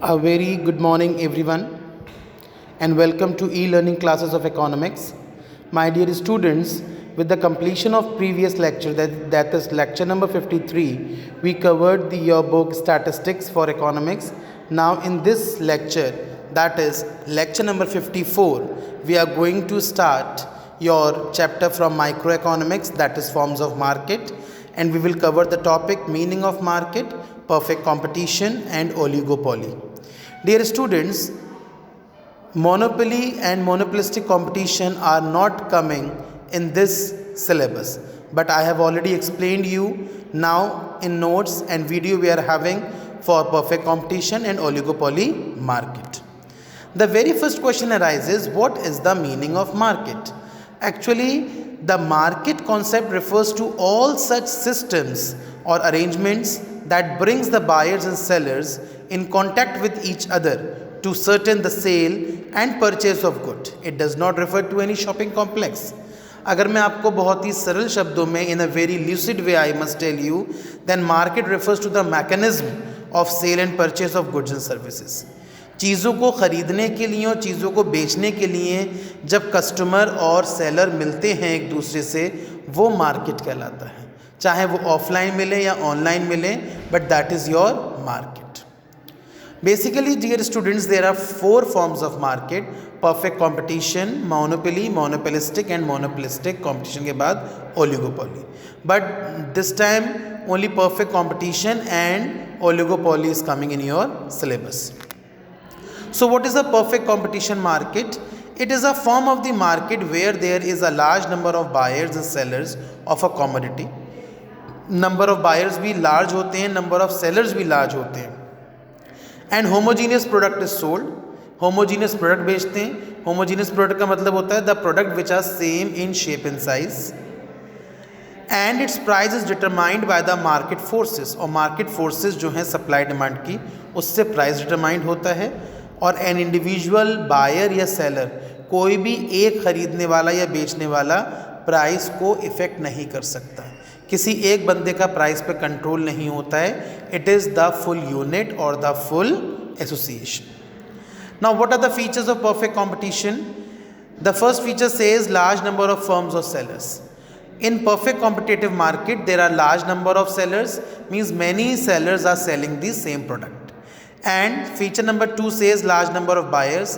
A very good morning, everyone, and welcome to e-learning classes of economics. My dear students, with the completion of previous lecture, that is lecture number 53, we covered the yearbook statistics for economics. Now in this lecture, that is lecture number 54, we are going to start your chapter from microeconomics, that is forms of market, and we will cover the topic meaning of market, perfect competition and oligopoly. Dear students, monopoly and monopolistic competition are not coming in this syllabus, but I have already explained you now in notes and video we are having for perfect competition and oligopoly market. The very first question arises, what is the meaning of market? Actually, the market concept refers to all such systems or arrangements that brings the buyers and sellers in contact with each other to certain the sale and purchase of good. It does not refer to any shopping complex. अगर मैं आपको बहुत ही सरल शब्दों में in a very lucid way I must tell you, then market refers to the mechanism of sale and purchase of goods and services. चीज़ों को ख़रीदने के लिए और चीज़ों को बेचने के लिए जब कस्टमर और सेलर मिलते हैं एक दूसरे से, वो मार्केट कहलाता है, चाहे वो ऑफलाइन मिले या ऑनलाइन मिले, but that is your market. Basically dear students, there are 4 forms of market: perfect competition, monopoly, monopolistic and monopolistic competition के बाद oligopoly. But this time only perfect competition and oligopoly is coming in your syllabus. So what is a perfect competition market? It is a form of the market where there is a large number of buyers and sellers of a commodity. Number of buyers भी large होते हैं, number of sellers भी large होते हैं. And homogeneous product is sold. Homogeneous product बेचते हैं. Homogeneous product का मतलब होता है the product which are same in shape and size. And its price is determined by the market forces. और market forces जो हैं supply demand की, उससे price determined होता है. और एन इंडिविजुअल बायर या सेलर, कोई भी एक ख़रीदने वाला या बेचने वाला प्राइस को इफ़ेक्ट नहीं कर सकता. किसी एक बंदे का प्राइस पे कंट्रोल नहीं होता है. It is the full unit और the full association. Now what are the features of perfect competition? The first feature says large number of firms और sellers. In perfect competitive market, there are large number of sellers, means many sellers are selling the same product. And feature number 2 says large number of buyers.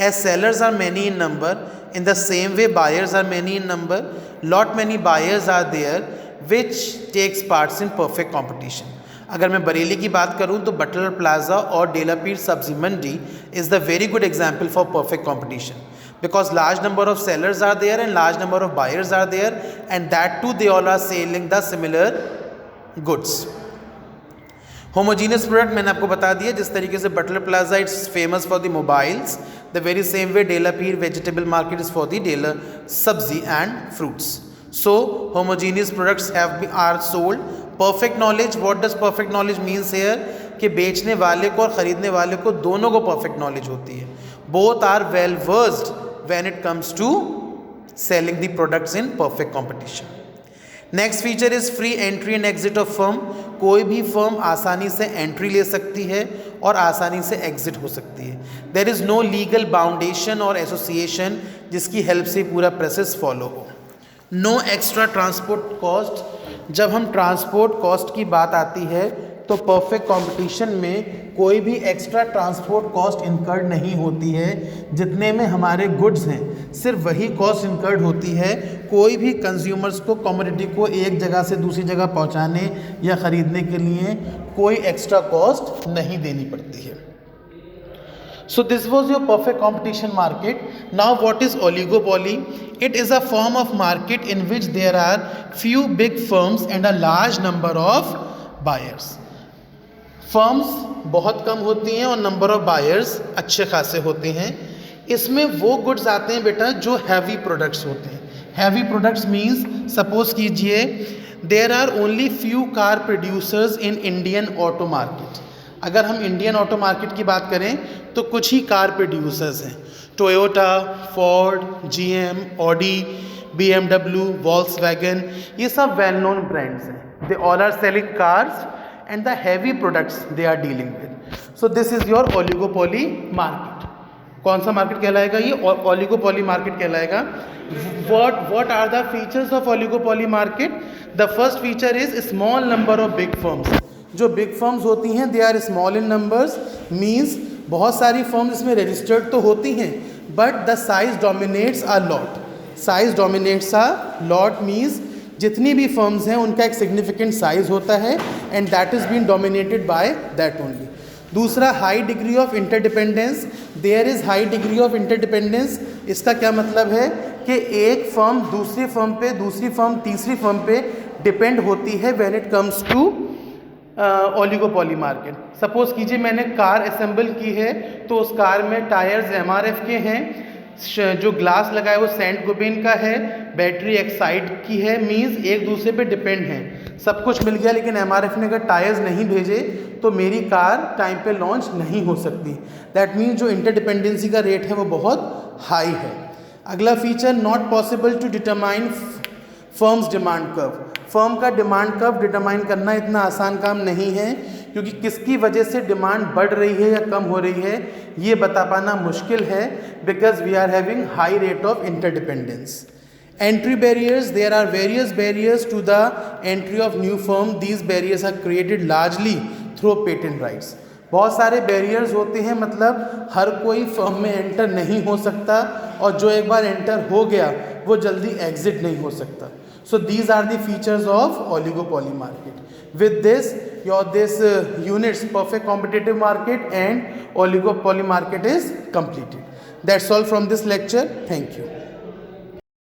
As sellers are many in number, in the same way buyers are many in number. Lot many buyers are there which takes parts in perfect competition. अगर मैं बरेली की बात करूं तो Buttler plaza और डेलापीर सब्जी मंडी is the very good example for perfect competition, because large number of sellers are there and large number of buyers are there, and that too they all are selling the similar goods. Homogeneous product मैंने आपको बता दिया. जिस तरीके से Butler Plaza it's famous for the mobiles, the very same way Delapeer vegetable market is for the dealer सब्जी and fruits. So homogeneous products are sold. Perfect knowledge, what does perfect knowledge means here? कि बेचने वाले को और ख़रीदने वाले को दोनों को परफेक्ट नॉलेज होती है. Both are well versed when it comes to selling the products in perfect competition. Next feature is free entry and exit of firm. कोई भी फर्म आसानी से एंट्री ले सकती है और आसानी से एग्जिट हो सकती है. There is no legal boundation और एसोसिएशन जिसकी हेल्प से पूरा प्रोसेस फॉलो हो. No extra transport cost. जब हम ट्रांसपोर्ट कॉस्ट की बात आती है तो परफेक्ट कंपटीशन में कोई भी एक्स्ट्रा ट्रांसपोर्ट कॉस्ट इनकर्ड नहीं होती है. जितने में हमारे गुड्स हैं सिर्फ वही कॉस्ट इनकर्ड होती है. कोई भी कंज्यूमर्स को कमोडिटी को एक जगह से दूसरी जगह पहुंचाने या ख़रीदने के लिए कोई एक्स्ट्रा कॉस्ट नहीं देनी पड़ती है. So this was your perfect competition market. Now what is oligopoly? It is a form of market in which there are few big firms and a large number of buyers. Firms बहुत कम होती हैं और number of buyers अच्छे खासे होते हैं. इसमें वो गुड्स आते हैं बेटा जो हैवी प्रोडक्ट्स होते हैं. हैवी प्रोडक्ट्स मीन्स सपोज कीजिए there are only few car producers in Indian auto market. अगर हम इंडियन ऑटो मार्केट की बात करें तो कुछ ही कार प्रोड्यूसर्स हैं. Toyota, Ford, GM, Audi, BMW, Volkswagen, ये सब वेल नोन ब्रांड्स हैं. They all are selling cars and the heavy products they are dealing with. So this is your oligopoly market. कौन सा मार्केट कहलाएगा? ये oligopoly market कहलाएगा. What are the features of oligopoly market? The first feature is small number of big firms. जो big firms होती हैं they are small in numbers, means बहुत सारी firms इसमें registered तो होती हैं but the size dominates a lot. Size dominates a lot means जितनी भी firms हैं उनका एक significant size होता है and that is being dominated by that only. दूसरा high degree of interdependence. There is high degree of interdependence. इसका क्या मतलब है कि एक फर्म दूसरी फर्म पे, दूसरी फर्म तीसरी फर्म पे डिपेंड होती है when it comes to oligopoly market. Suppose कीजिए मैंने कार असेंबल की है तो उस कार में टायर्स MRF के हैं, जो ग्लास लगा है वो सेंट गोबेन का है, बैटरी एक्साइड की है, मीन्स एक दूसरे पे डिपेंड है. सब कुछ मिल गया लेकिन MRF ने अगर टायर्स नहीं भेजे तो मेरी कार टाइम पे लॉन्च नहीं हो सकती. दैट मीन्स जो इंटरडिपेंडेंसी का रेट है वो बहुत हाई है. अगला feature, not possible to determine firm's demand curve. Firm का डिमांड कर्व डिटरमाइन करना इतना आसान काम नहीं है क्योंकि किसकी वजह से डिमांड बढ़ रही है या कम हो रही है ये बता पाना मुश्किल है because we are having high rate of interdependence. Entry barriers, there are various barriers to the entry of new firm. These barriers are created largely through patent rights. बहुत सारे barriers होते हैं, मतलब हर कोई firm में enter नहीं हो सकता और जो एक बार enter हो गया वो जल्दी exit नहीं हो सकता. So these are the features of oligopoly market. With this unit's perfect competitive market and oligopoly market is completed. That's all from this lecture. Thank you.